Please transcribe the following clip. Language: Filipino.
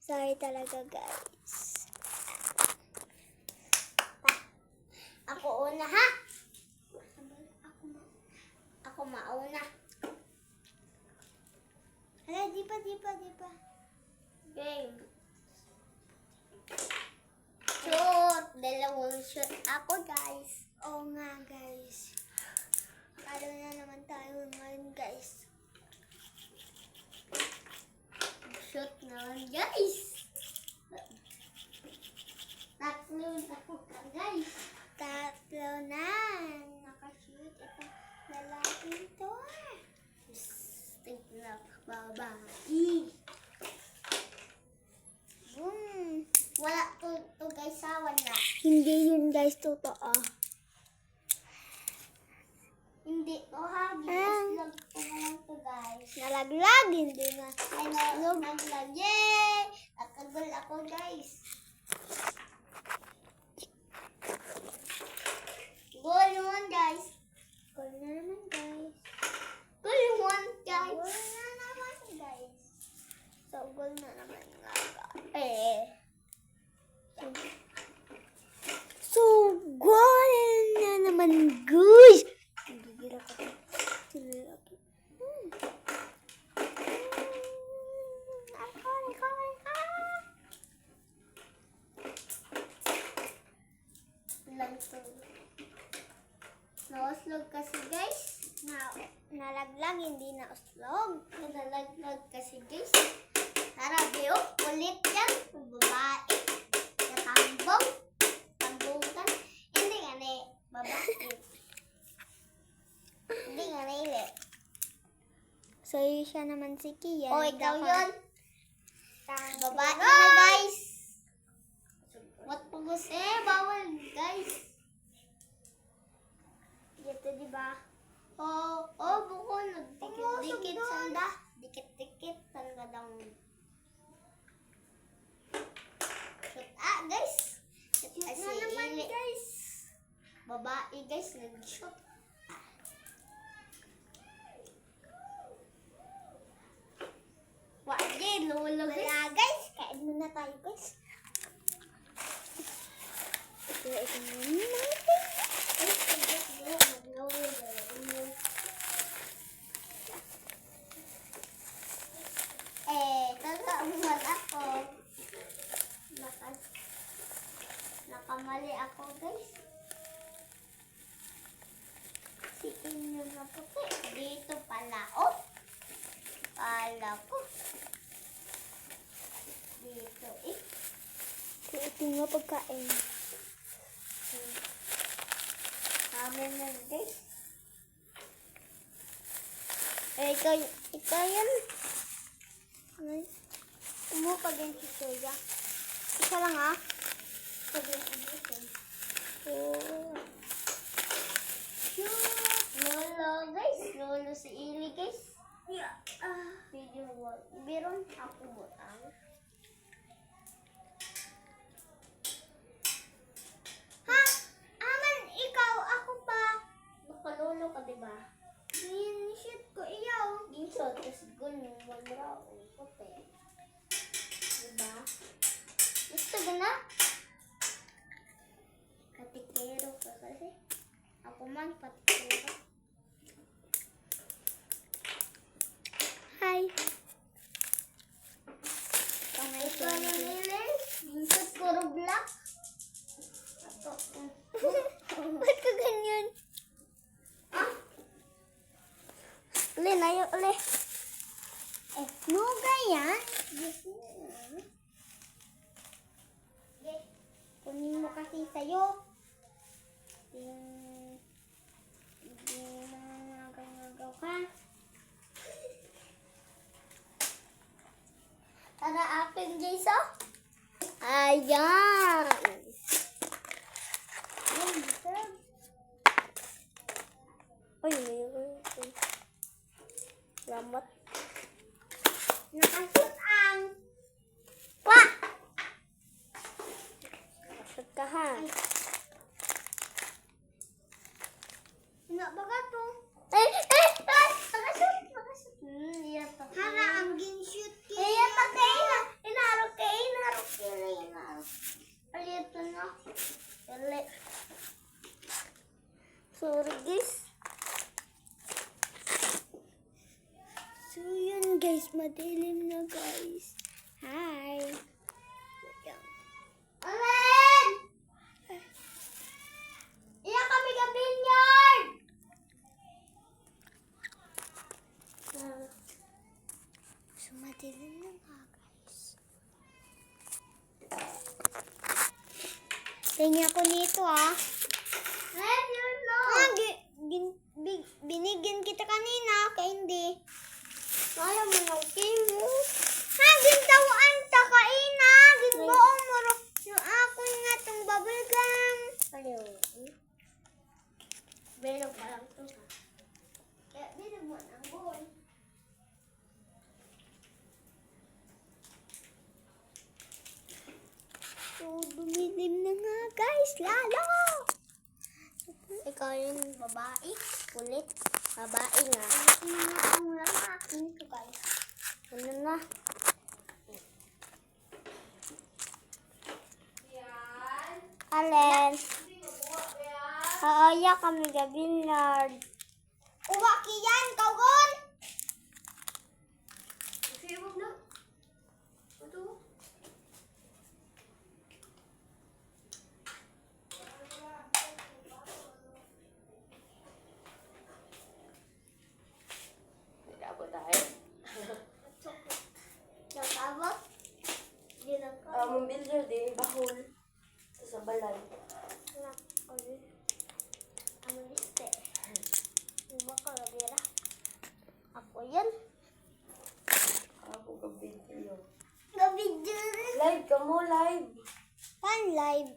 Sorry talaga, guys. Ako una, ha? Ako mauna. Hala, di pa. Game. Shoot! Dalawang shoot ako, guys. Oo nga, guys. Palo na naman tayo ngayon, guys. Shoot naman, guys. Tatlo ako ka, guys. Tatlo na. Nakashoot. Ito, lalaki ito. Stink na babae. Boom. Wala to guys, ha? Wala. Hindi yun, guys. Totoo. Hindi to, ha? Ginuslog ko na lang to, guys. Nalaglag. Hindi na. Ay, naglag. Yay! Nakagol ako, guys. Goal naman, guys. Goal na naman, guys. Goal naman, guys. Goal na naman, guys. So, goal na naman nga, guys. So, goal na naman, guys. Gigil ako. Gigil ako. Lang to. Nauslog kasi, guys. Nalaglag, hindi na uslog. Nalaglag kasi, guys. Tara, Beo. Ulit yan. Babae. Natambong. Tambungan. Hindi nga na babae. Hindi nga na ili. So, siya naman si Kian. O, ikaw yun. Babae Babae na, guys. What pagos bawal, guys. Dito, di ba? Buko, nagdikit-dikit sanda. Dikit-dikit sanda daw. Shoot, guys. Shoot Na si naman, ili. guys. Babae, guys, nag-shoot. Wala, lolo, guys. Wala, guys. Kain muna tayo, guys. Ito natin. Kakaumuhan ako. Nakamali ako, guys. Sikin nyo na puti. Dito pala, Kala ko. Dito, Ito nga pagkain. Amin na, guys. Ikaw yan. Umupa din si Soya. Isa lang, ha? Oh. Shoot! Lolo, guys. Lolo si Ili, guys. Video wall. Biron ako butang. Ha? Aman, ikaw, ako pa. Nakalolo ka, diba? Shoot ko iyaw. Ginshot, tapos gun yung magraw. Puti. Diba? Gusto ka na? Katikero ka kasi. Ako man, patikero. Hi. Ito na nila. Ginshot ko Roblox. Ito. Ba't ka ganyan? Uli, layo, uli. Nuga yan. Kunin mo kasi sa'yo. Hindi mo nagaw ka. Tara, akin, Jason. Ayan. Ay, mayroon. Salamat. Nakasot ang. Pa! Nakasot ka, ha? Baga to. Nakasot. Iya pa. Hara, ang gin-shoot Iya pa kayo. Inaro kayo. madilim na guys. Hi. Amen! Iyak kami ka vineyard! So madilim na nga guys. Tingnan ko nito Let you know! Binigyan kita kanina, kaya hindi. Ayaw mo ng favorite. Gintawaan ta kaina. Ginbuong mo ro. Yung ako nga tong bubble gum. Ayaw. Bilog pa lang ito. Kaya bilog mo ng buwan. So, dumilim na nga guys. Lalo. Ikaw yung babae. Kulit. Babae nga. Ano nga ang lalaki nito guys? Ano na? Alin? Kaaya kami ka vineyard. Uwaki yan, kaugon. Sibog na. Ito. Nag-abot tayo. Nakabot? Hindi lang ka. Mong builder din, bahol. Sa balay. Ano liste? Iba ka labira. Ako yan. Ako ka video. Gabi dyan. Live ka mo, live. Pan live.